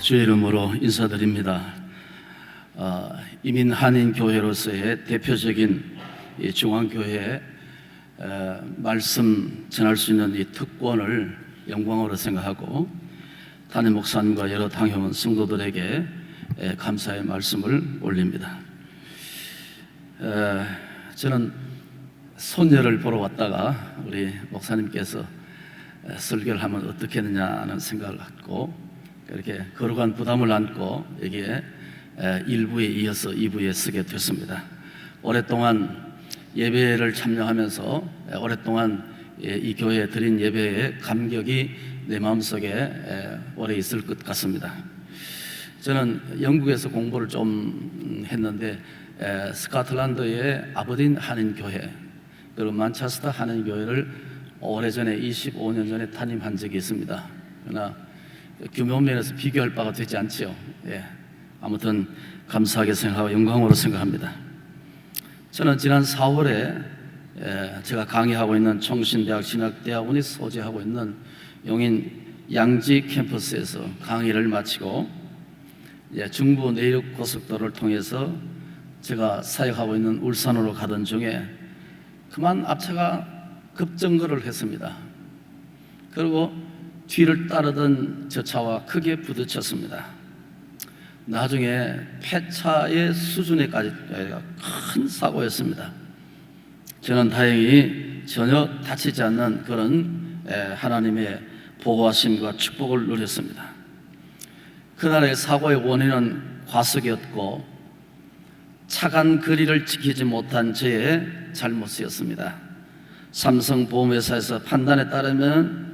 주의 이름으로 인사드립니다. 이민 한인 교회로서의 대표적인 이 중앙교회 말씀 전할 수 있는 이 특권을 영광으로 생각하고 담임 목사님과 여러 당회원 성도들에게 감사의 말씀을 올립니다. 저는 손녀를 보러 왔다가 우리 목사님께서 설교를 하면 어떻겠느냐는 생각을 갖고 이렇게 거룩한 부담을 안고 여기에 1부에 이어서 2부에 쓰게 됐습니다. 오랫동안 예배를 참여하면서 오랫동안 이 교회에 드린 예배의 감격이 내 마음속에 오래 있을 것 같습니다. 저는 영국에서 공부를 좀 했는데 스코틀랜드의 아버딘 한인교회 그리고 만체스터 한인교회를 오래전에 25년 전에 담임한 적이 있습니다. 그러나 규모 면에서 비교할 바가 되지 않지요. 아무튼 감사하게 생각하고 영광으로 생각합니다. 저는 지난 4월에 제가 강의하고 있는 총신대학 진학대학원이 소재하고 있는 용인 양지 캠퍼스에서 강의를 마치고 중부 내륙 고속도로를 통해서 제가 사역하고 있는 울산으로 가던 중에 그만 앞차가 급정거를 했습니다. 그리고 뒤를 따르던 저 차와 크게 부딪혔습니다. 나중에 폐차의 수준에까지 큰 사고였습니다. 저는 다행히 전혀 다치지 않는 그런 하나님의 보호하심과 축복을 누렸습니다. 그날의 사고의 원인은 과속이었고 차간 거리를 지키지 못한 저의 잘못이었습니다. 삼성보험회사에서 판단에 따르면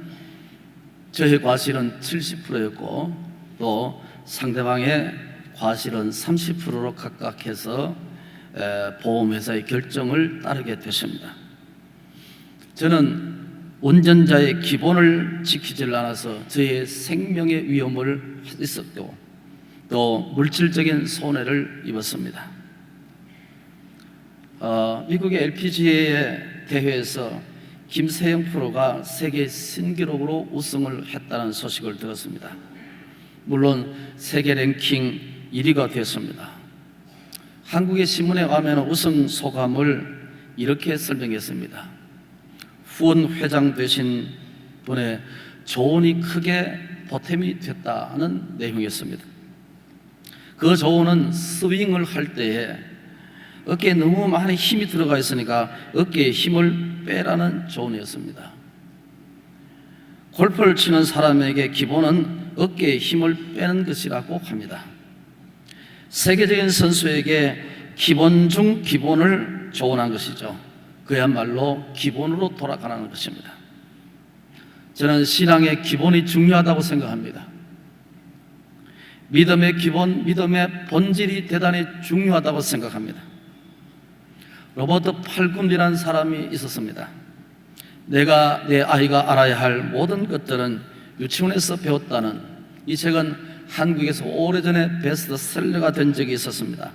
저의 과실은 70%였고 또 상대방의 과실은 30%로 각각해서 보험회사의 결정을 따르게 됐습니다. 저는 운전자의 기본을 지키지 않아서 저의 생명의 위험을 있었고 또 물질적인 손해를 입었습니다. 미국의 LPGA 대회에서 김세영 프로가 세계 신기록으로 우승을 했다는 소식을 들었습니다. 물론 세계 랭킹 1위가 됐습니다. 한국의 신문에 가면 우승 소감을 이렇게 설명했습니다. 후원 회장 되신 분의 조언이 크게 보탬이 됐다는 내용이었습니다. 그 조언은 스윙을 할 때에 어깨에 너무 많이 힘이 들어가 있으니까 어깨에 힘을 빼라는 조언이었습니다. 골프를 치는 사람에게 기본은 어깨에 힘을 빼는 것이라고 합니다. 세계적인 선수에게 기본 중 기본을 조언한 것이죠. 그야말로 기본으로 돌아가는 것입니다. 저는 신앙의 기본이 중요하다고 생각합니다. 믿음의 기본, 믿음의 본질이 대단히 중요하다고 생각합니다. 로버트 팔금이라는 사람이 있었습니다. 내 아이가 알아야 할 모든 것들은 유치원에서 배웠다는 이 책은 한국에서 오래전에 베스트셀러가 된 적이 있었습니다.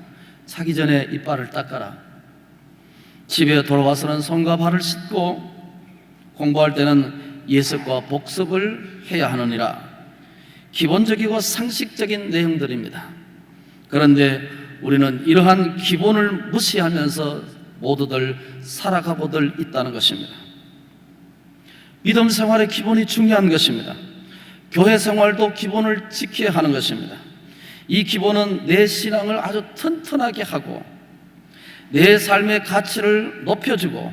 자기 전에 이빨을 닦아라. 집에 돌아와서는 손과 발을 씻고 공부할 때는 예습과 복습을 해야 하느니라. 기본적이고 상식적인 내용들입니다. 그런데 우리는 이러한 기본을 무시하면서 모두들 살아가고들 있다는 것입니다. 믿음 생활의 기본이 중요한 것입니다. 교회 생활도 기본을 지켜야 하는 것입니다. 이 기본은 내 신앙을 아주 튼튼하게 하고 내 삶의 가치를 높여주고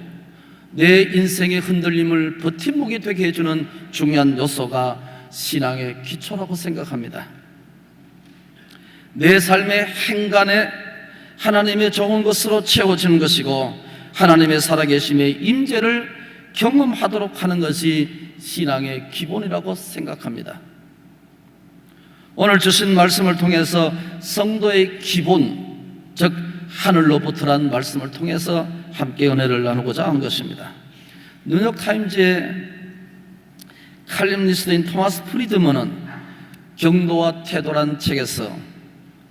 내 인생의 흔들림을 버팀목이 되게 해주는 중요한 요소가 신앙의 기초라고 생각합니다. 내 삶의 행간에 하나님의 좋은 것으로 채워지는 것이고 하나님의 살아계심의 임재를 경험하도록 하는 것이 신앙의 기본이라고 생각합니다. 오늘 주신 말씀을 통해서 성도의 기본, 즉 하늘로부터라는 말씀을 통해서 함께 은혜를 나누고자 한 것입니다. 뉴욕타임즈의 칼럼니스트인 토마스 프리드먼은 경도와 태도란 책에서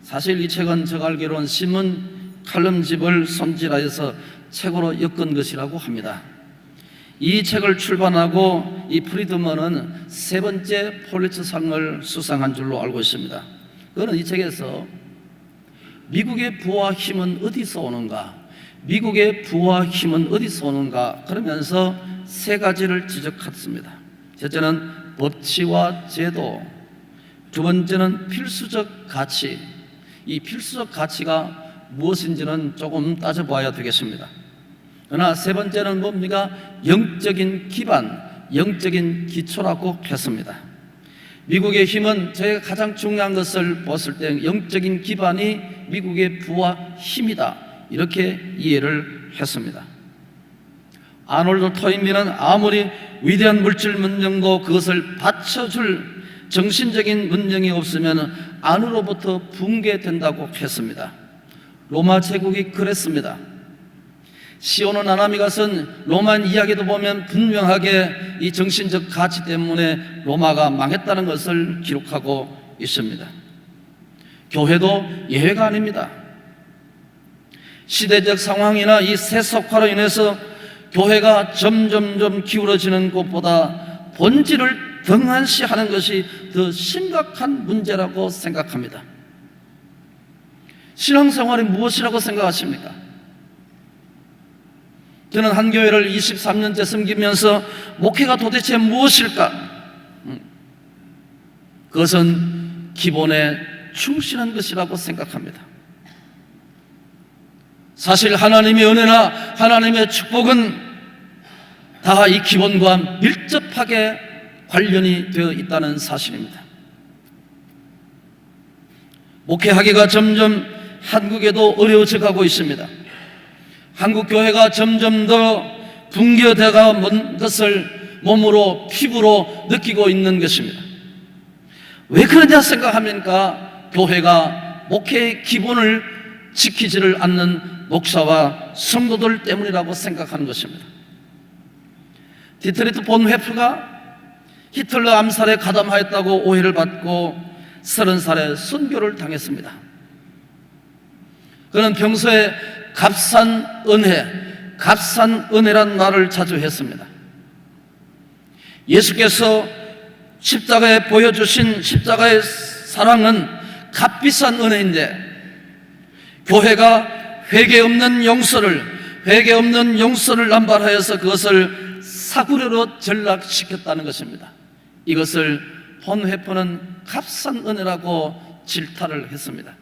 사실 이 책은 제가 알기로는 신문 칼럼집을 손질하여서 책으로 엮은 것이라고 합니다. 이 책을 출판하고 이 프리드먼은 3번째 폴리츠상을 수상한 줄로 알고 있습니다. 그는 이 책에서 미국의 부와 힘은 어디서 오는가, 미국의 부와 힘은 어디서 오는가 그러면서 세 가지를 지적했습니다. 첫째는 법치와 제도, 두 번째는 필수적 가치. 이 필수적 가치가 무엇인지는 조금 따져봐야 되겠습니다. 그러나 세 번째는 뭡니까? 영적인 기반, 영적인 기초라고 했습니다. 미국의 힘은 저희가 가장 중요한 것을 봤을 때 영적인 기반이 미국의 부와 힘이다, 이렇게 이해를 했습니다. 아놀드 토인비는 아무리 위대한 물질 문명도 그것을 받쳐줄 정신적인 문명이 없으면 안으로부터 붕괴된다고 했습니다. 로마 제국이 그랬습니다. 시온은 아나미갓은 로마 이야기도 보면 분명하게 이 정신적 가치 때문에 로마가 망했다는 것을 기록하고 있습니다. 교회도 예외가 아닙니다. 시대적 상황이나 이 세속화로 인해서 교회가 점점점 기울어지는 것보다 본질을 등한시하는 것이 더 심각한 문제라고 생각합니다. 신앙생활이 무엇이라고 생각하십니까? 저는 한 교회를 23년째 섬기면서 목회가 도대체 무엇일까? 그것은 기본에 충실한 것이라고 생각합니다. 사실 하나님의 은혜나 하나님의 축복은 다 이 기본과 밀접하게 관련이 되어 있다는 사실입니다. 목회하기가 점점 한국에도 어려워져 가고 있습니다. 한국 교회가 점점 더 붕괴되어가는 것을 몸으로 피부로 느끼고 있는 것입니다. 왜 그러냐 생각하니까 교회가 목회의 기본을 지키지를 않는 목사와 성도들 때문이라고 생각하는 것입니다. 디트리트 본회프가 히틀러 암살에 가담하였다고 오해를 받고 30살에 순교를 당했습니다. 그는 평소에 값싼 은혜란 말을 자주 했습니다. 예수께서 십자가에 보여주신 십자가의 사랑은 값비싼 은혜인데 교회가 회개 없는 용서를 남발하여서 그것을 사구려로 전락시켰다는 것입니다. 이것을 본회프는 값싼 은혜라고 질타를 했습니다.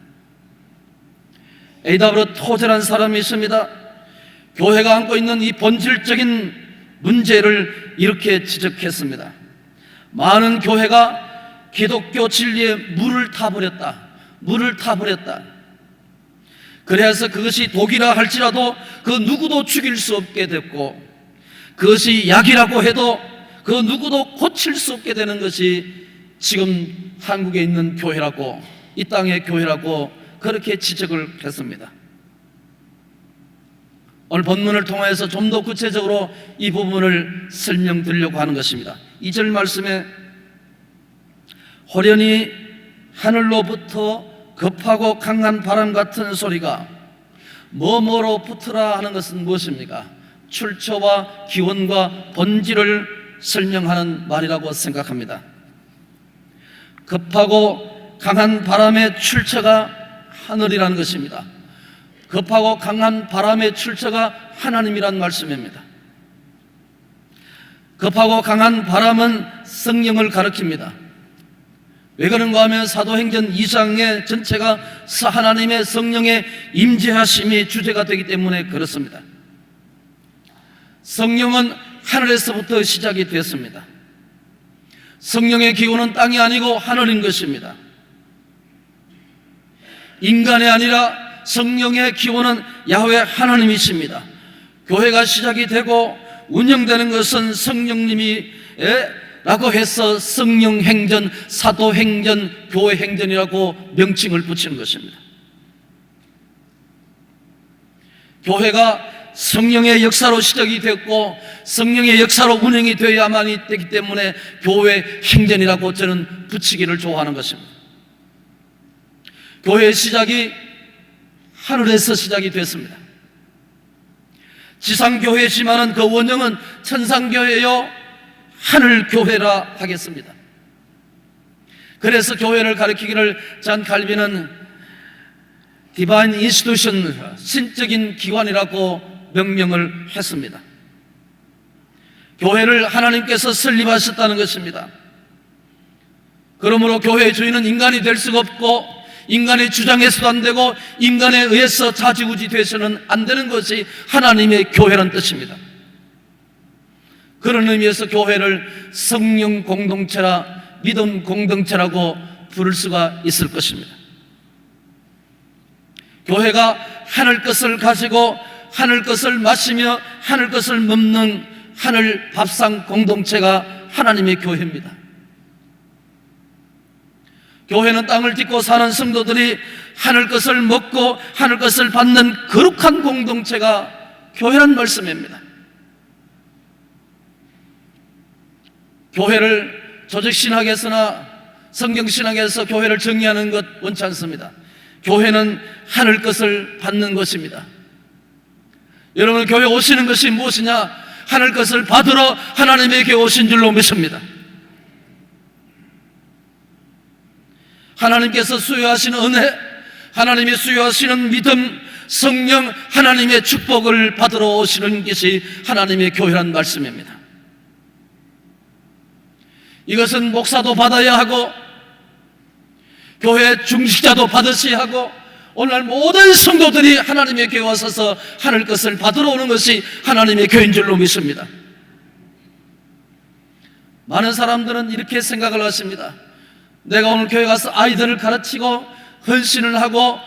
에이다브로 토제라는 사람이 있습니다. 교회가 안고 있는 이 본질적인 문제를 이렇게 지적했습니다. 많은 교회가 기독교 진리에 물을 타버렸다. 그래서 그것이 독이라 할지라도 그 누구도 죽일 수 없게 됐고, 그것이 약이라고 해도 그 누구도 고칠 수 없게 되는 것이 지금 한국에 있는 교회라고, 이 땅의 교회라고 그렇게 지적을 했습니다. 오늘 본문을 통해서 좀 더 구체적으로 이 부분을 설명드리려고 하는 것입니다. 2절 말씀에 호련히 하늘로부터 급하고 강한 바람 같은 소리가 뭐뭐로 붙으라 하는 것은 무엇입니까? 출처와 기원과 본질을 설명하는 말이라고 생각합니다. 급하고 강한 바람의 출처가 하늘이라는 것입니다. 급하고 강한 바람의 출처가 하나님이란 말씀입니다. 급하고 강한 바람은 성령을 가리킵니다. 왜 그런가 하면 사도행전 2장의 전체가 하나님의 성령의 임재하심이 주제가 되기 때문에 그렇습니다. 성령은 하늘에서부터 시작이 됐습니다. 성령의 기운은 땅이 아니고 하늘인 것입니다. 인간이 아니라 성령의 기원은 야훼 하나님이십니다. 교회가 시작이 되고 운영되는 것은 성령님이 라고 해서 성령행전, 사도행전, 교회행전이라고 명칭을 붙이는 것입니다. 교회가 성령의 역사로 시작이 됐고 성령의 역사로 운영이 되어야만이 되기 때문에 교회행전이라고 저는 붙이기를 좋아하는 것입니다. 교회의 시작이 하늘에서 시작이 됐습니다. 지상교회지만은 그 원형은 천상교회요 하늘교회라 하겠습니다. 그래서 교회를 가리키기를 잔 칼빈은 디바인 인스티튜션, 신적인 기관이라고 명명을 했습니다. 교회를 하나님께서 설립하셨다는 것입니다. 그러므로 교회의 주인은 인간이 될 수가 없고, 인간의 주장해서도 안 되고, 인간에 의해서 좌지우지 되어서는 안 되는 것이 하나님의 교회라는 뜻입니다. 그런 의미에서 교회를 성령 공동체라, 믿음 공동체라고 부를 수가 있을 것입니다. 교회가 하늘 것을 가지고 하늘 것을 마시며 하늘 것을 먹는 하늘 밥상 공동체가 하나님의 교회입니다. 교회는 땅을 딛고 사는 성도들이 하늘 것을 먹고 하늘 것을 받는 거룩한 공동체가 교회란 말씀입니다. 교회를 조직신학에서나 성경신학에서 교회를 정의하는 것 원치 않습니다. 교회는 하늘 것을 받는 것입니다. 여러분, 교회 오시는 것이 무엇이냐? 하늘 것을 받으러 하나님에게 오신 줄로 믿습니다. 하나님께서 수여하시는 은혜, 하나님이 수여하시는 믿음, 성령, 하나님의 축복을 받으러 오시는 것이 하나님의 교회란 말씀입니다. 이것은 목사도 받아야 하고 교회 중직자도 받으셔야 하고 오늘날 모든 성도들이 하나님의 교회에 와서 하늘 것을 받으러 오는 것이 하나님의 교회인 줄로 믿습니다. 많은 사람들은 이렇게 생각을 하십니다. 내가 오늘 교회 가서 아이들을 가르치고 헌신을 하고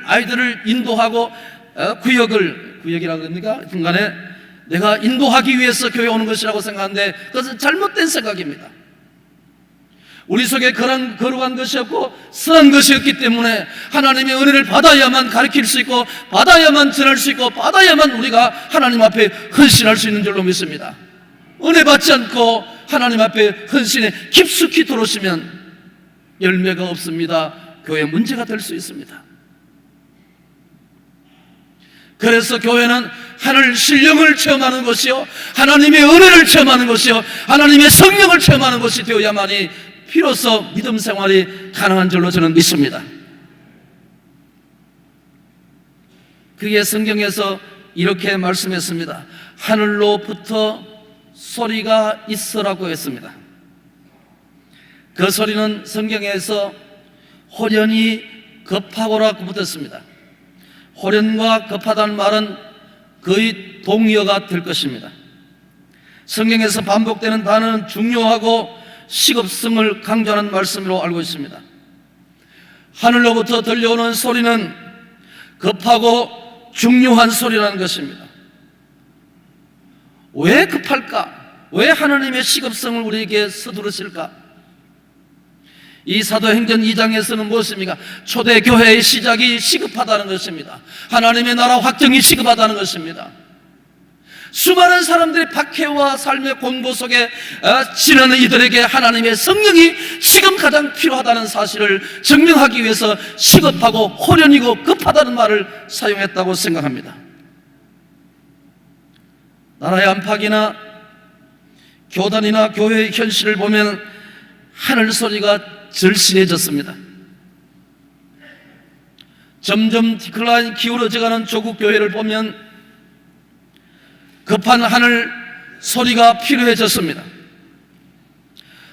아이들을 인도하고 구역이라고 합니까? 중간에 내가 인도하기 위해서 교회 오는 것이라고 생각하는데 그것은 잘못된 생각입니다. 우리 속에 그런 거룩한 것이 없고 선한 것이 없기 때문에 하나님의 은혜를 받아야만 가르칠 수 있고 받아야만 전할 수 있고 받아야만 우리가 하나님 앞에 헌신할 수 있는 줄로 믿습니다. 은혜 받지 않고 하나님 앞에 헌신에 깊숙이 들어오시면 열매가 없습니다. 교회 문제가 될 수 있습니다. 그래서 교회는 하늘 신령을 체험하는 것이요 하나님의 은혜를 체험하는 것이요 하나님의 성령을 체험하는 것이 되어야만이 비로소 믿음 생활이 가능한 줄로 저는 믿습니다. 그게 성경에서 이렇게 말씀했습니다. 하늘로부터 소리가 있으라고 했습니다. 그 소리는 성경에서 호련히 급하고라고 붙었습니다. 호련과 급하다는 말은 거의 동의어가 될 것입니다. 성경에서 반복되는 단어는 중요하고 시급성을 강조하는 말씀으로 알고 있습니다. 하늘로부터 들려오는 소리는 급하고 중요한 소리라는 것입니다. 왜 급할까? 왜 하나님의 시급성을 우리에게 서두르실까? 이 사도행전 2장에서는 무엇입니까? 초대교회의 시작이 시급하다는 것입니다. 하나님의 나라 확정이 시급하다는 것입니다. 수많은 사람들의 박해와 삶의 곤고 속에 지내는 이들에게 하나님의 성령이 지금 가장 필요하다는 사실을 증명하기 위해서 시급하고 호련이고 급하다는 말을 사용했다고 생각합니다. 나라의 안팎이나 교단이나 교회의 현실을 보면 하늘 소리가 절실해졌습니다. 점점 디클라인 기울어져가는 조국 교회를 보면 급한 하늘 소리가 필요해졌습니다.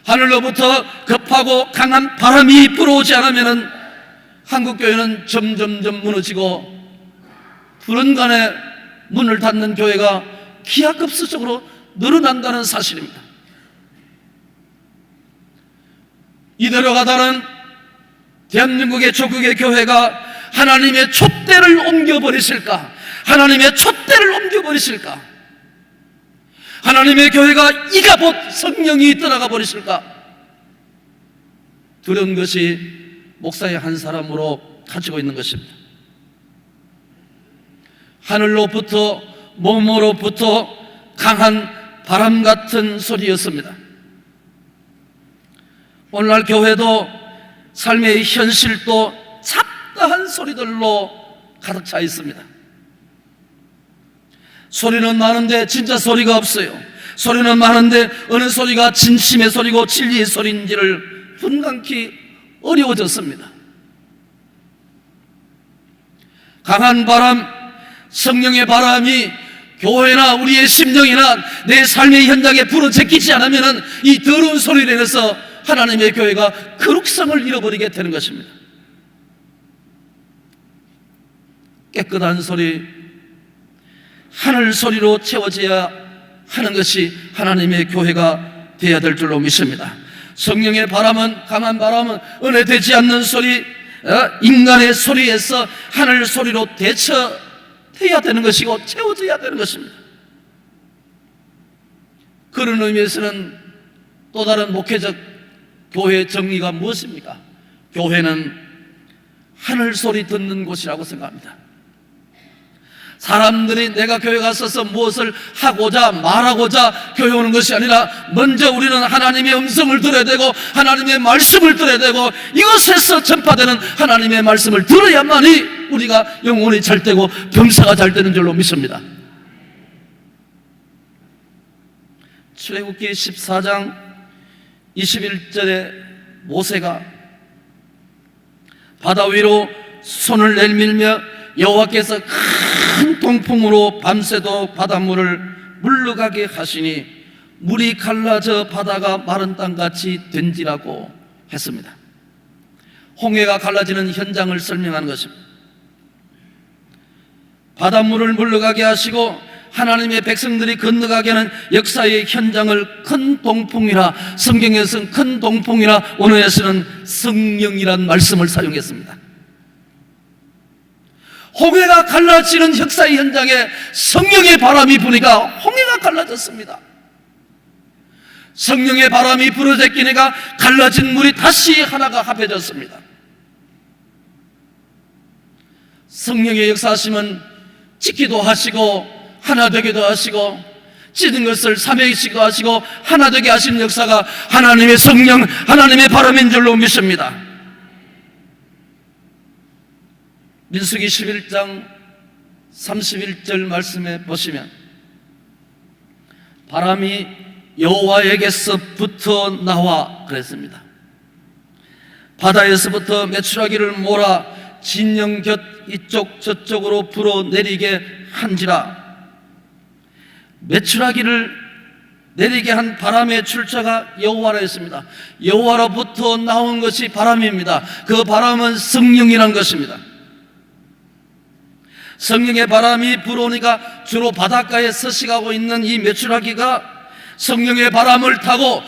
하늘로부터 급하고 강한 바람이 불어오지 않으면 한국교회는 점점점 무너지고 불언간에 문을 닫는 교회가 기하급수적으로 늘어난다는 사실입니다. 이대로 가다는 대한민국의 조국의 교회가 하나님의 촛대를 옮겨버리실까? 하나님의 촛대를 옮겨버리실까? 하나님의 교회가 이가 곧 성령이 떠나가 버리실까? 두려운 것이 목사의 한 사람으로 가지고 있는 것입니다. 하늘로부터 몸으로부터 강한 바람 같은 소리였습니다. 오늘날 교회도 삶의 현실도 잡다한 소리들로 가득 차 있습니다. 소리는 많은데 진짜 소리가 없어요. 소리는 많은데 어느 소리가 진심의 소리고 진리의 소리인지를 분간키 어려워졌습니다. 강한 바람, 성령의 바람이 교회나 우리의 심령이나 내 삶의 현장에 불어제끼지 않으면 이 더러운 소리를 인해서 하나님의 교회가 거룩성을 잃어버리게 되는 것입니다. 깨끗한 소리, 하늘 소리로 채워져야 하는 것이 하나님의 교회가 되어야 될 줄로 믿습니다. 성령의 바람은, 강한 바람은 은혜되지 않는 소리, 인간의 소리에서 하늘 소리로 대처해야 되는 것이고 채워져야 되는 것입니다. 그런 의미에서는 또 다른 목회적 교회의 정의가 무엇입니까? 교회는 하늘 소리 듣는 곳이라고 생각합니다. 사람들이 내가 교회 갔어서 무엇을 하고자 말하고자 교회 오는 것이 아니라 먼저 우리는 하나님의 음성을 들어야 되고 하나님의 말씀을 들어야 되고 이것에서 전파되는 하나님의 말씀을 들어야만이 우리가 영혼이 잘 되고 병사가 잘 되는 줄로 믿습니다. 출애굽기 14장 21절에 모세가 바다 위로 손을 내밀며 여호와께서 큰 동풍으로 밤새도록 바닷물을 물러가게 하시니 물이 갈라져 바다가 마른 땅같이 된지라고 했습니다. 홍해가 갈라지는 현장을 설명하는 것입니다. 바닷물을 물러가게 하시고 하나님의 백성들이 건너가게 하는 역사의 현장을 큰 동풍이라, 성경에서는 큰 동풍이라, 원어에서는 성령이란 말씀을 사용했습니다. 홍해가 갈라지는 역사의 현장에 성령의 바람이 부니까 홍해가 갈라졌습니다. 성령의 바람이 불어제끼니까 갈라진 물이 다시 하나가 합해졌습니다. 성령의 역사하심은 찍기도 하시고 하나 되기도 하시고 찢은 것을 삼위시기도 하시고 하나 되게 하시는 역사가 하나님의 성령, 하나님의 바람인 줄로 믿습니다. 민수기 11장 31절 말씀에 보시면 바람이 여호와에게서부터 나와 그랬습니다. 바다에서부터 메추라기를 몰아 진영 곁 이쪽 저쪽으로 불어내리게 한지라. 메추라기를 내리게 한 바람의 출처가 여호와라 했습니다. 여호와로부터 나온 것이 바람입니다. 그 바람은 성령이라는 것입니다. 성령의 바람이 불어오니까 주로 바닷가에 서식하고 있는 이 메추라기가 성령의 바람을 타고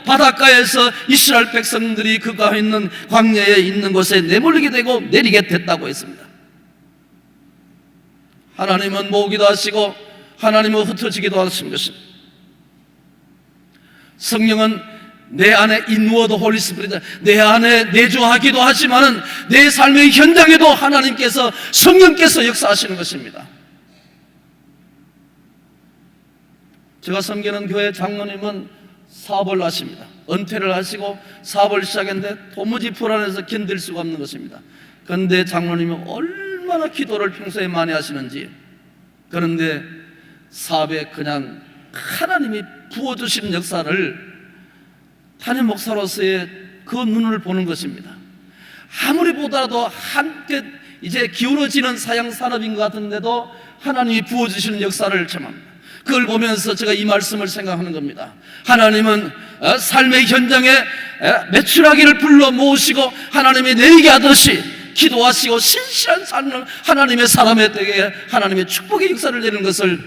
바닷가에서 이스라엘 백성들이 그가 있는 광야에 있는 곳에 내몰리게 되고 내리게 됐다고 했습니다. 하나님은 모으기도 하시고 하나님은 흩어지기도 하시는 것입니다. 성령은 내 안에 인워드 홀리 스피릿, 내 안에 내주하기도 하지만은 내 삶의 현장에도 하나님께서, 성령께서 역사하시는 것입니다. 제가 섬기는 교회 장로님은 사업을 하십니다. 은퇴를 하시고 사업을 시작했는데 도무지 불안해서 견딜 수가 없는 것입니다. 그런데 장로님이 얼마나 기도를 평소에 많이 하시는지, 그런데 사업에 그냥 하나님이 부어주시는 역사를 담임 목사로서의 그 눈을 보는 것입니다. 아무리 보더라도 한껏 이제 기울어지는 사양 산업인 것 같은데도 하나님이 부어주시는 역사를 체험합니다. 그걸 보면서 제가 이 말씀을 생각하는 겁니다. 하나님은 삶의 현장에 메추라기를 불러 모으시고 하나님이 내리게 하듯이 기도하시고 신실한 삶을 하나님의 사람에게 하나님의 축복의 역사를 내리는 것을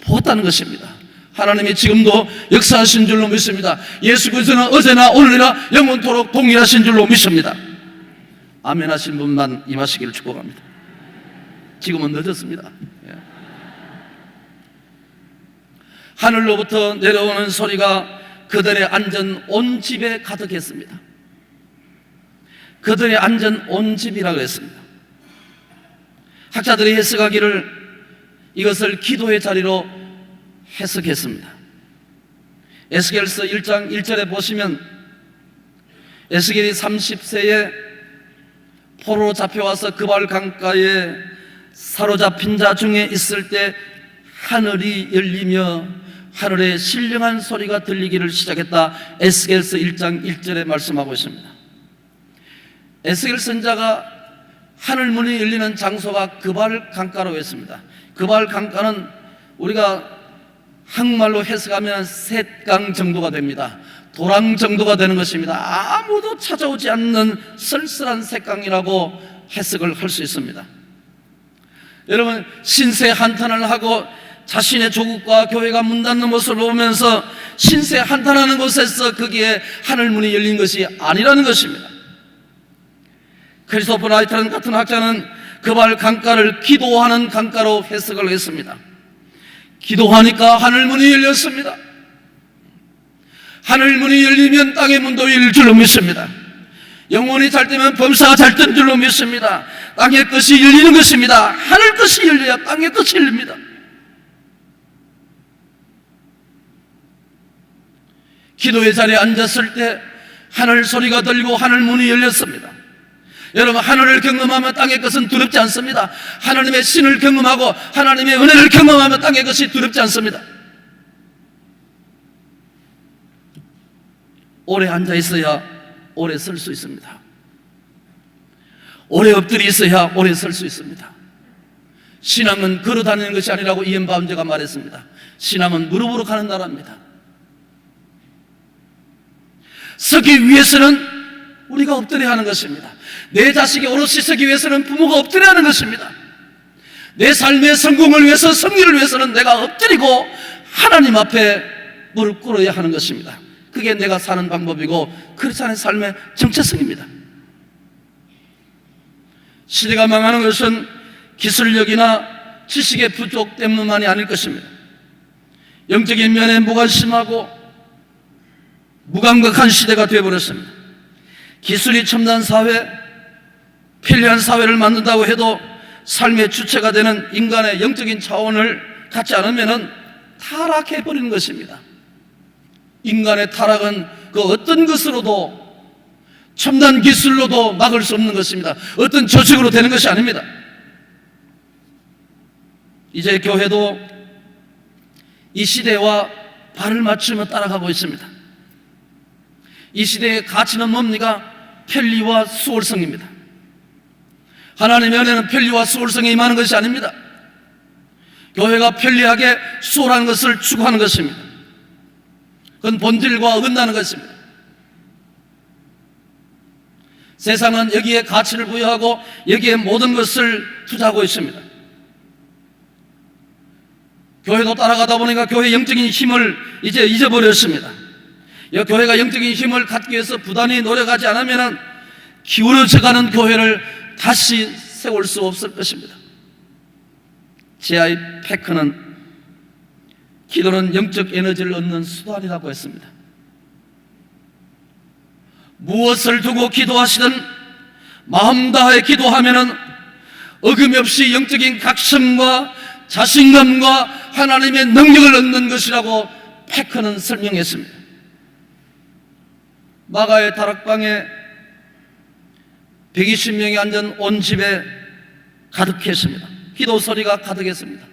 보았다는 것입니다. 하나님이 지금도 역사하신 줄로 믿습니다. 예수 그리스도는 어제나 오늘이나 영원토록 동일하신 줄로 믿습니다. 아멘 하신 분만 임하시기를 축복합니다. 지금은 늦었습니다. 하늘로부터 내려오는 소리가 그들의 안전 온 집에 가득했습니다. 그들의 안전 온 집이라고 했습니다. 학자들이 해석하기를 이것을 기도의 자리로 해석했습니다. 에스겔서 1장 1절에 보시면 에스겔이 30세에 포로로 잡혀와서 그발 강가에 사로잡힌 자 중에 있을 때 하늘이 열리며 하늘에 신령한 소리가 들리기를 시작했다. 에스겔서 1장 1절에 말씀하고 있습니다. 에스겔 선자가 하늘 문이 열리는 장소가 그발 강가로 했습니다. 그발 강가는 우리가 한국말로 해석하면 셋강 정도가 됩니다. 도랑 정도가 되는 것입니다. 아무도 찾아오지 않는 쓸쓸한 셋강이라고 해석을 할 수 있습니다. 여러분, 신세 한탄을 하고 자신의 조국과 교회가 문 닫는 모습을 보면서 신세 한탄하는 곳에서 거기에 하늘문이 열린 것이 아니라는 것입니다. 크리스토퍼 라이트라는 같은 학자는 그발 강가를 기도하는 강가로 해석을 했습니다. 기도하니까 하늘문이 열렸습니다. 하늘문이 열리면 땅의 문도 열릴 줄로 믿습니다. 영혼이 잘 되면 범사가 잘 된 줄로 믿습니다. 땅의 것이 열리는 것입니다. 하늘 것이 열려야 땅의 것이 열립니다. 기도의 자리에 앉았을 때 하늘 소리가 들리고 하늘 문이 열렸습니다. 여러분, 하늘을 경험하면 땅의 것은 두렵지 않습니다. 하나님의 신을 경험하고 하나님의 은혜를 경험하면 땅의 것이 두렵지 않습니다. 오래 앉아 있어야 오래 설 수 있습니다. 오래 엎드려 있어야 오래 설 수 있습니다. 신앙은 걸어 다니는 것이 아니라고 이엔 바운제가 말했습니다. 신앙은 무릎으로 가는 나라입니다. 서기 위해서는 우리가 엎드려야 하는 것입니다. 내 자식이 오롯이 서기 위해서는 부모가 엎드려야 하는 것입니다. 내 삶의 성공을 위해서, 승리를 위해서는 내가 엎드리고 하나님 앞에 무릎 꿇어야 하는 것입니다. 그게 내가 사는 방법이고 크리스찬의 삶의 정체성입니다. 시대가 망하는 것은 기술력이나 지식의 부족 때문만이 아닐 것입니다. 영적인 면에 무관심하고 무감각한 시대가 되어버렸습니다. 기술이 첨단 사회, 편리한 사회를 만든다고 해도 삶의 주체가 되는 인간의 영적인 차원을 갖지 않으면 타락해버리는 것입니다. 인간의 타락은 그 어떤 것으로도, 첨단 기술로도 막을 수 없는 것입니다. 어떤 조직으로 되는 것이 아닙니다. 이제 교회도 이 시대와 발을 맞추며 따라가고 있습니다. 이 시대의 가치는 뭡니까? 편리와 수월성입니다. 하나님의 은혜는 편리와 수월성에 임하는 것이 아닙니다. 교회가 편리하게 수월한 것을 추구하는 것입니다. 그건 본질과 어긋나는 것입니다. 세상은 여기에 가치를 부여하고 여기에 모든 것을 투자하고 있습니다. 교회도 따라가다 보니까 교회의 영적인 힘을 이제 잊어버렸습니다. 교회가 영적인 힘을 갖기 위해서 부단히 노력하지 않으면 기울어져가는 교회를 다시 세울 수 없을 것입니다. J.I. 패커는 기도는 영적 에너지를 얻는 수단이라고 했습니다. 무엇을 두고 기도하시든 마음 다해 기도하면은 어김없이 영적인 각성과 자신감과 하나님의 능력을 얻는 것이라고 패커는 설명했습니다. 마가의 다락방에 120명이 앉은 온 집에 가득했습니다. 기도 소리가 가득했습니다.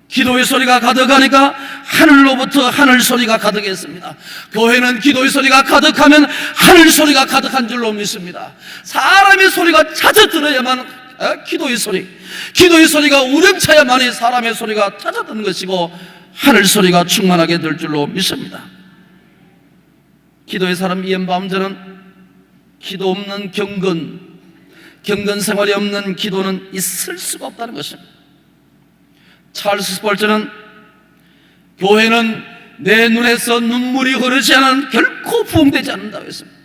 기도의 소리가 가득하니까 하늘로부터 하늘 소리가 가득했습니다. 교회는 기도의 소리가 가득하면 하늘 소리가 가득한 줄로 믿습니다. 사람의 소리가 찾아 들어야만 기도의 소리가 우렁차야만이 사람의 소리가 찾아 듣는 것이고 하늘 소리가 충만하게 될 줄로 믿습니다. 기도의 사람 이엔 바운저는 기도 없는 경건 생활이 없는 기도는 있을 수가 없다는 것입니다. 찰스 스펄전은 교회는 내 눈에서 눈물이 흐르지 않은 결코 부흥되지 않는다고 했습니다.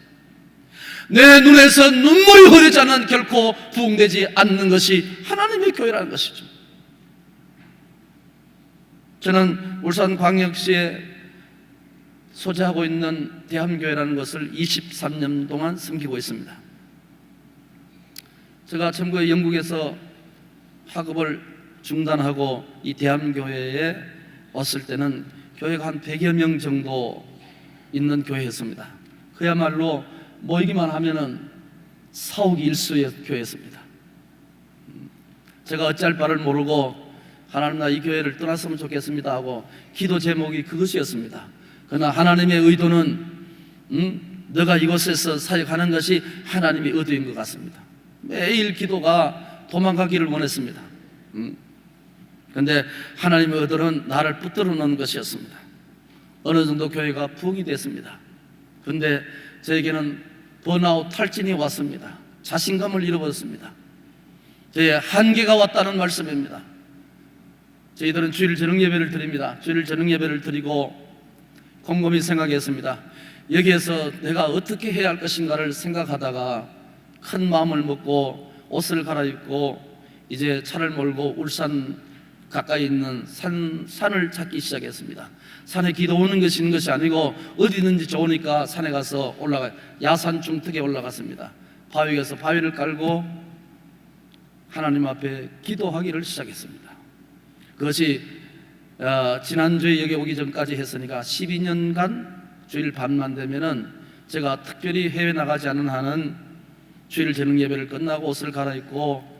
내 눈에서 눈물이 흐르지 않은 결코 부흥되지 않는 것이 하나님의 교회라는 것이죠. 저는 울산광역시에 소재하고 있는 대함교회라는 것을 23년 동안 섬기고 있습니다. 제가 전국에 영국에서 학업을 중단하고 이 대함교회에 왔을 때는 교회가 한 100여 명 정도 있는 교회였습니다. 그야말로 모이기만 하면은 사옥이 일수의 교회였습니다. 제가 어찌할 바를 모르고 하나님 나 이 교회를 떠났으면 좋겠습니다 하고 기도 제목이 그것이었습니다. 그러나 하나님의 의도는 너가 이곳에서 사역하는 것이 하나님의 의도인 것 같습니다. 매일 기도가 도망가기를 원했습니다. 그런데 하나님의 의도는 나를 붙들어 놓는 것이었습니다. 어느 정도 교회가 부흥이 됐습니다. 그런데 저에게는 번아웃 탈진이 왔습니다. 자신감을 잃어버렸습니다. 저의 한계가 왔다는 말씀입니다. 저희들은 주일 저녁 예배를 드립니다. 주일 저녁 예배를 드리고 곰곰이 생각했습니다. 여기에서 내가 어떻게 해야 할 것인가를 생각하다가 큰 마음을 먹고 옷을 갈아입고 이제 차를 몰고 울산 가까이 있는 산을 찾기 시작했습니다. 산에 기도 오는 것이 있는 것이 아니고 어디 있는지 좋으니까 산에 가서 야산 중턱에 올라갔습니다. 바위에서 바위를 깔고 하나님 앞에 기도하기를 시작했습니다. 그것이 지난주에 여기 오기 전까지 했으니까 12년간 주일 밤만 되면은 제가 특별히 해외 나가지 않은 한은 주일 저녁 예배를 끝나고 옷을 갈아입고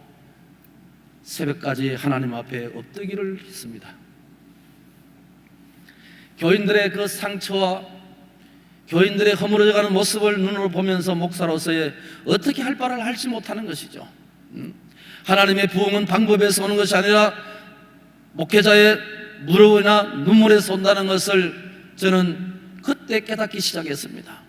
새벽까지 하나님 앞에 엎드기를 했습니다. 교인들의 그 상처와 교인들의 허물어져가는 모습을 눈으로 보면서 목사로서의 어떻게 할 바를 알지 못하는 것이죠. 하나님의 부흥은 방법에서 오는 것이 아니라 목회자의 무릎이나 눈물에서 온다는 것을 저는 그때 깨닫기 시작했습니다.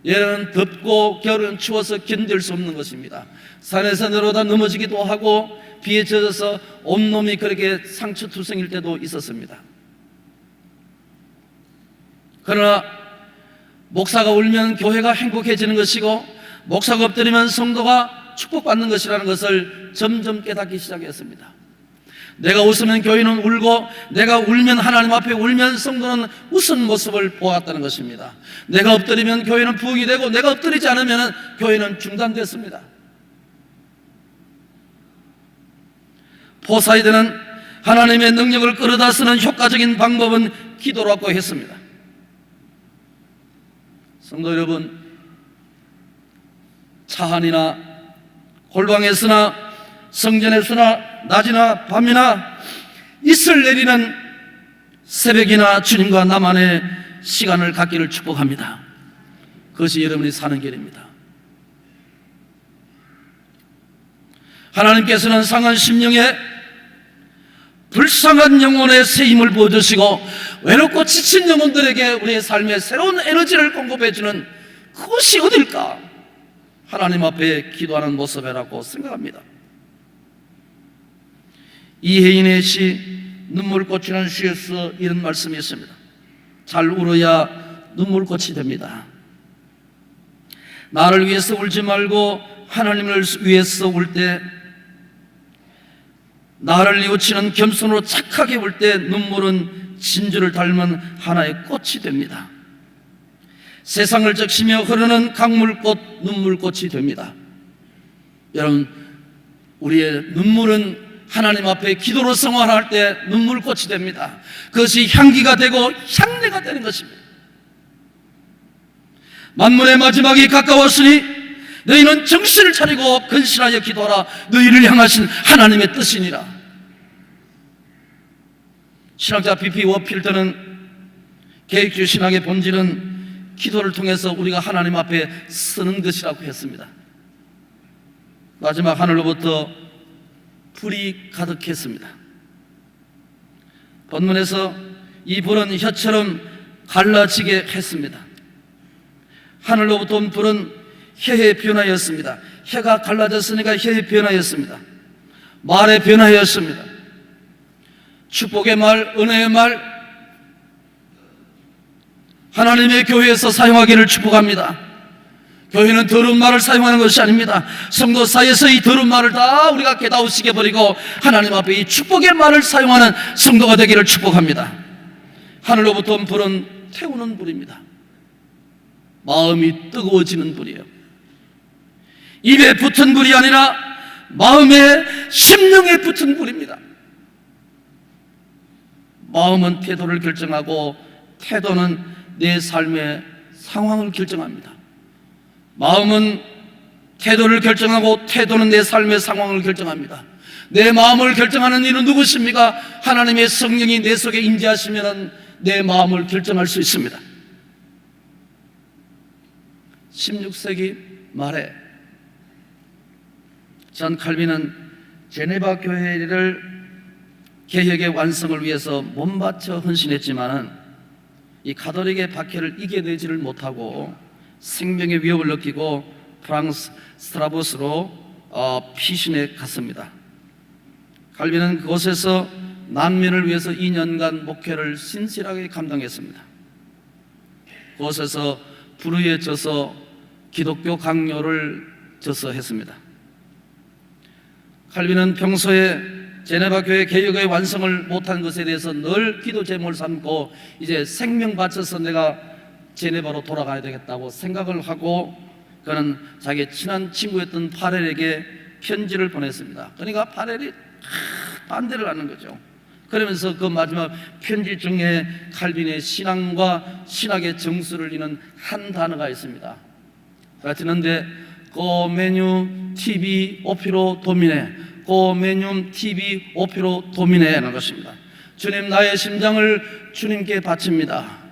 여름은 덥고 겨울은 추워서 견딜 수 없는 것입니다. 산에서 내려오다 넘어지기도 하고 비에 젖어서 온몸이 그렇게 상처투성일 때도 있었습니다. 그러나 목사가 울면 교회가 행복해지는 것이고 목사가 엎드리면 성도가 축복받는 것이라는 것을 점점 깨닫기 시작했습니다. 내가 웃으면 교회는 울고 내가 울면 하나님 앞에 울면 성도는 웃은 모습을 보았다는 것입니다. 내가 엎드리면 교회는 부흥이 되고 내가 엎드리지 않으면 교회는 중단됐습니다. 포사이드는 하나님의 능력을 끌어다 쓰는 효과적인 방법은 기도라고 했습니다. 성도 여러분, 차 안이나 골방에서나 성전에서나 낮이나 밤이나 이슬 내리는 새벽이나 주님과 나만의 시간을 갖기를 축복합니다. 그것이 여러분이 사는 길입니다. 하나님께서는 상한 심령에 불쌍한 영혼의 새 힘을 부어주시고 외롭고 지친 영혼들에게 우리의 삶에 새로운 에너지를 공급해주는 그것이 어딜까? 하나님 앞에 기도하는 모습이라고 생각합니다. 이혜인의 시 눈물꽃이라는 시에서 이런 말씀이 있습니다. 잘 울어야 눈물꽃이 됩니다. 나를 위해서 울지 말고 하나님을 위해서 울 때, 나를 뉘우치는 겸손으로 착하게 울 때 눈물은 진주를 닮은 하나의 꽃이 됩니다. 세상을 적시며 흐르는 강물꽃, 눈물꽃이 됩니다. 여러분, 우리의 눈물은 하나님 앞에 기도로 성화할 때 눈물꽃이 됩니다. 그것이 향기가 되고 향내가 되는 것입니다. 만문의 마지막이 가까웠으니 너희는 정신을 차리고 근신하여 기도하라. 너희를 향하신 하나님의 뜻이니라. 신학자 B.P. 워필드는 계획주의 신학의 본질은 기도를 통해서 우리가 하나님 앞에 서는 것이라고 했습니다. 마지막 하늘로부터 불이 가득했습니다. 본문에서 이 불은 혀처럼 갈라지게 했습니다. 하늘로부터 온 불은 혀의 변화였습니다. 혀가 갈라졌으니까 혀의 변화였습니다. 말의 변화였습니다. 축복의 말, 은혜의 말, 하나님의 교회에서 사용하기를 축복합니다. 교회는 더러운 말을 사용하는 것이 아닙니다. 성도 사이에서 이 더러운 말을 다 우리가 겟아웃시켜 버리고 하나님 앞에 이 축복의 말을 사용하는 성도가 되기를 축복합니다. 하늘로부터 온 불은 태우는 불입니다. 마음이 뜨거워지는 불이에요. 입에 붙은 불이 아니라 마음의 심령에 붙은 불입니다. 마음은 태도를 결정하고 태도는 내 삶의 상황을 결정합니다. 마음은 태도를 결정하고 태도는 내 삶의 상황을 결정합니다. 내 마음을 결정하는 이는 누구십니까? 하나님의 성령이 내 속에 임재하시면 내 마음을 결정할 수 있습니다. 16세기 말에 존 칼빈은 제네바 교회를 개혁의 완성을 위해서 몸바쳐 헌신했지만은 이 가톨릭의 박해를 이겨내지를 못하고 생명의 위협을 느끼고 프랑스 스트라보스로 피신해 갔습니다. 칼빈은 그곳에서 난민을 위해서 2년간 목회를 신실하게 감당했습니다. 그곳에서 불의에 져서 기독교 강요를 져서 했습니다. 칼빈은 평소에 제네바 교회 개혁의 완성을 못한 것에 대해서 늘 기도 제목을 삼고 이제 생명 바쳐서 내가 제네바로 돌아가야 되겠다고 생각을 하고 그는 자기 친한 친구였던 파렐에게 편지를 보냈습니다. 그러니까 파렐이 반대를 하는 거죠. 그러면서 그 마지막 편지 중에 칼빈의 신앙과 신학의 정수를 이는 한 단어가 있습니다. 같은데 고메뉴 TV 오피로 도미네, 고메뉴 TV 오피로 도미네라는 것입니다. 주님, 나의 심장을 주님께 바칩니다.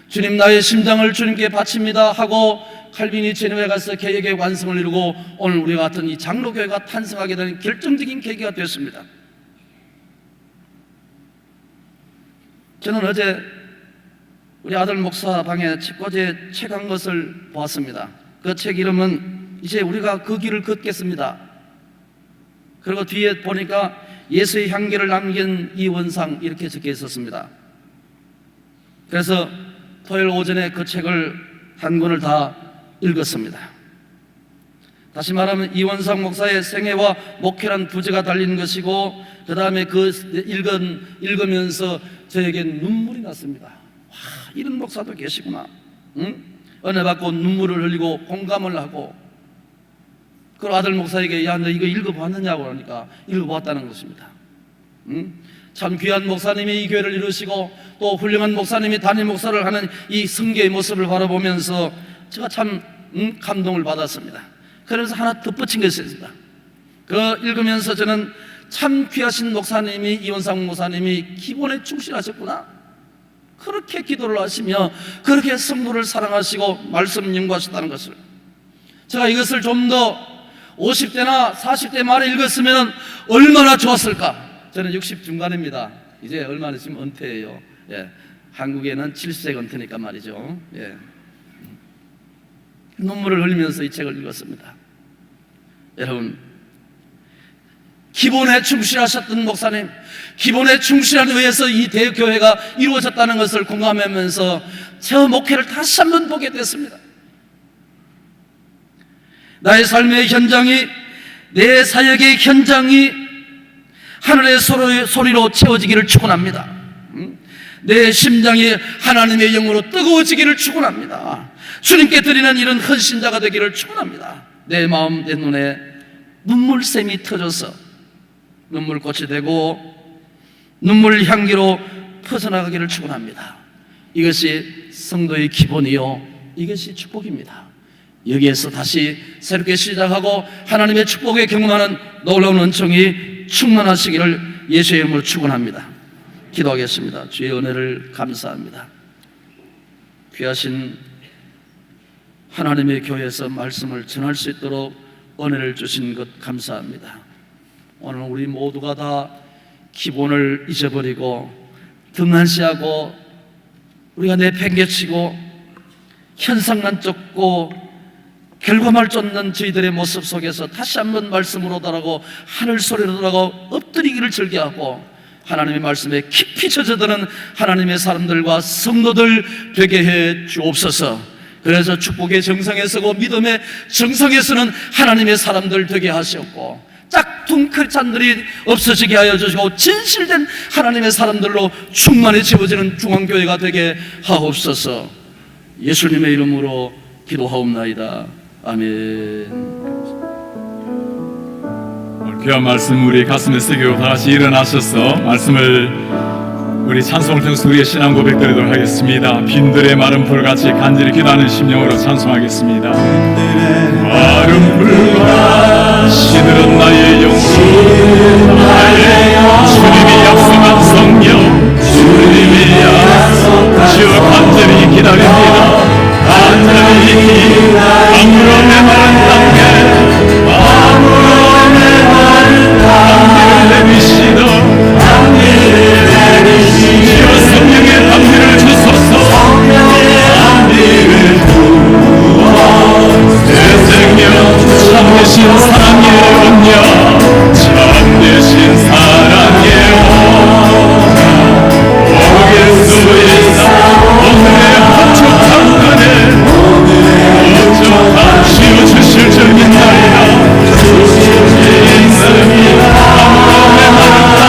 주님, 나의 심장을 주님께 바칩니다 하고 칼빈이 제네바에 가서 개혁의 완성을 이루고 오늘 우리와 같은 이 장로교회가 탄생하게 되는 결정적인 계기가 되었습니다. 저는 어제 우리 아들 목사 방에 책꽂이에 책 한 것을 보았습니다. 그 책 이름은 이제 우리가 그 길을 걷겠습니다. 그리고 뒤에 보니까 예수의 향기를 남긴 이원상 이렇게 적혀 있었습니다. 그래서 토요일 오전에 그 책을 한 권을 다 읽었습니다. 다시 말하면 이원상 목사의 생애와 목회란 부제가 달린 것이고 그 다음에 그 읽으면서 저에게 눈물이 났습니다. 와, 이런 목사도 계시구나. 응? 은혜 받고 눈물을 흘리고 공감을 하고 그 아들 목사에게 야, 너 이거 읽어봤느냐고 그러니까 읽어봤다는 것입니다. 응? 참 귀한 목사님이 이 교회를 이루시고 또 훌륭한 목사님이 담임 목사를 하는 이 성교의 모습을 바라보면서 제가 참 감동을 받았습니다. 그래서 하나 덧붙인 것이 있습니다. 그 읽으면서 저는 참 귀하신 목사님이 이원상 목사님이 기본에 충실하셨구나. 그렇게 기도를 하시며 그렇게 성도를 사랑하시고 말씀 연구하셨다는 것을 제가 이것을 좀 더 50대나 40대 말에 읽었으면 얼마나 좋았을까. 저는 60 중반입니다. 이제 얼마 있으면 은퇴예요. 예. 한국에는 70세 은퇴니까 말이죠. 예. 눈물을 흘리면서 이 책을 읽었습니다. 여러분, 기본에 충실하셨던 목사님, 기본에 충실한 의해서 이 대교회가 이루어졌다는 것을 공감하면서 저 목회를 다시 한번 보게 됐습니다. 나의 삶의 현장이, 내 사역의 현장이 하늘의 소리로 채워지기를 축원합니다. 내 심장이 하나님의 영으로 뜨거워지기를 축원합니다. 주님께 드리는 이런 헌신자가 되기를 축원합니다. 내 마음, 내 눈에 눈물샘이 터져서 눈물꽃이 되고 눈물 향기로 퍼져나가기를 축원합니다. 이것이 성도의 기본이요, 이것이 축복입니다. 여기에서 다시 새롭게 시작하고 하나님의 축복에 경험하는 놀라운 은총이 충만하시기를 예수의 이름으로 축원합니다. 기도하겠습니다. 주의 은혜를 감사합니다. 귀하신 하나님의 교회에서 말씀을 전할 수 있도록 은혜를 주신 것 감사합니다. 오늘 우리 모두가 다 기본을 잊어버리고 등한시하고 우리가 내팽개치고 현상만 쫓고 결과만 쫓는 저희들의 모습 속에서 다시 한번 말씀으로 돌아가고 하늘 소리로 돌아가고 엎드리기를 즐겨하고 하나님의 말씀에 깊이 젖어드는 하나님의 사람들과 성도들 되게 해 주옵소서. 그래서 축복의 정상에 서고 믿음의 정상에 서는 하나님의 사람들 되게 하시옵고 짝퉁 크리스찬들이 없어지게 하여 주시고 진실된 하나님의 사람들로 충만히 채워지는 중앙교회가 되게 하옵소서. 예수님의 이름으로 기도하옵나이다. 아멘. 귀한 말씀 우리 가슴에 새기고 다시 일어나셔서 말씀을 우리 찬송을 통해서 우리의 신앙 고백 드리도록 하겠습니다. 빈들의 마른 불같이 간절히 기도하는 심령으로 찬송하겠습니다. 마른 불과 시들은 나의 영혼, 나의 주님이 약속한 성령, 주님이 주여 간절히 기다립니다. 간절히 아무런 내 마른 땅에 아무런 내 마른 땅에 내리시던 주여 성령의 담비를 주소서. 담비를 부어 새 생명 참되신 사랑의 언약, 참되신 사랑의 언약 오길 수 있어. 오늘의 헛촉한 날에 헛촉한 주여 주실 줄 믿나이다. 주실 줄 믿나이다. 아무런 내 마른 땅에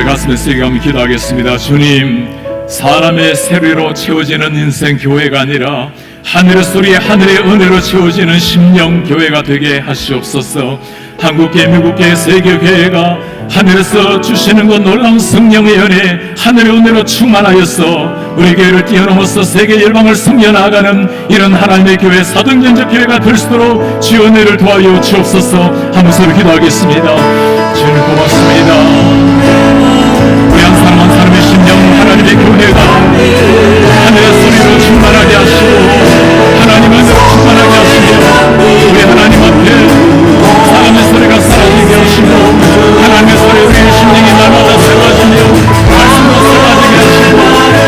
가슴에 세게 하며 기도하겠습니다. 주님, 사람의 세례로 채워지는 인생 교회가 아니라 하늘의 소리에 하늘의 은혜로 채워지는 심령 교회가 되게 하시옵소서. 한국교회, 미국교회, 세계교회가 하늘에서 주시는 것 놀라운 성령의 은혜, 하늘의 은혜로 충만하여서 우리 교회를 뛰어넘어서 세계 열방을 섬겨나가는 이런 하나님의 교회, 사도행전적 교회가 될 수 있도록 주의 은혜를 도와여 주옵소서. 한번 서로 기도하겠습니다. 주님 고맙습니다. 우리 한 사람 한 사람의 심령, 하나님의 교회가 하늘의 소리로 충만하게 하시고 하나님 안으로 충만하게 하시며 우리 하나님 앞에 사람의 소리가 사라지게 하시고 하나님의 소리에 우리의 심령이 날마다 새로워지며 말씀도 새로워지게 하시고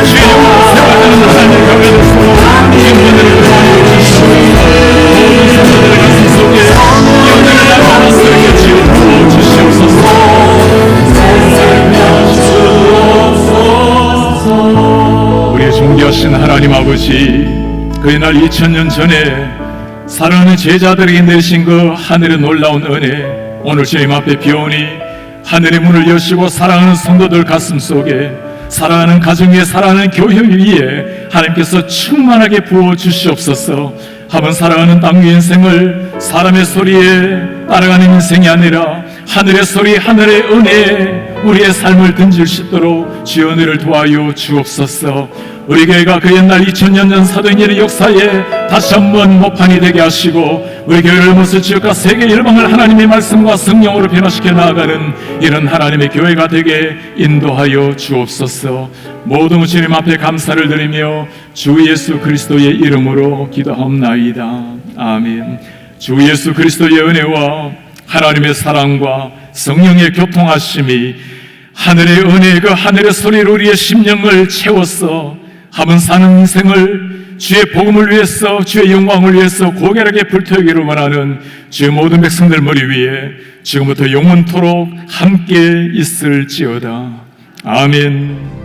주의 영으로 새로워지는 하나님의 교회가 될수록 주님들을 도와주시고 모든 성도들의 가슴 속에 이 은혜를 날마다 새롭게 지어 주시옵소서. 우리의 존귀하신 하나님 아버지, 그날 2000년 전에 사랑하는 제자들에게 내신 그 하늘의 놀라운 은혜, 오늘 주님 앞에 비오니 하늘의 문을 여시고 사랑하는 성도들 가슴 속에, 사랑하는 가정에, 사랑하는 교회 위에 하나님께서 충만하게 부어 주시옵소서. 한번 사랑하는 땅 위 인생을 사람의 소리에 따라가는 인생이 아니라 하늘의 소리, 하늘의 은혜에 우리의 삶을 던질 수 있도록 주의 은혜를 도와여 주옵소서. 우리 교회가 그 옛날 2000년 전 사도행전의 역사에 다시 한번 모판이 되게 하시고 우리 교회를 넘어서 지역과 세계 열방을 하나님의 말씀과 성령으로 변화시켜 나아가는 이런 하나님의 교회가 되게 인도하여 주옵소서. 모든 주님 앞에 감사를 드리며 주 예수 그리스도의 이름으로 기도하옵나이다. 아멘. 주 예수 그리스도의 은혜와 하나님의 사랑과 성령의 교통하심이 하늘의 은혜, 그 하늘의 소리로 우리의 심령을 채웠어 한번 사는 인생을 주의 복음을 위해서, 주의 영광을 위해서 고결하게 불태우기를 원하는 주의 모든 백성들 머리 위에 지금부터 영원토록 함께 있을지어다. 아멘.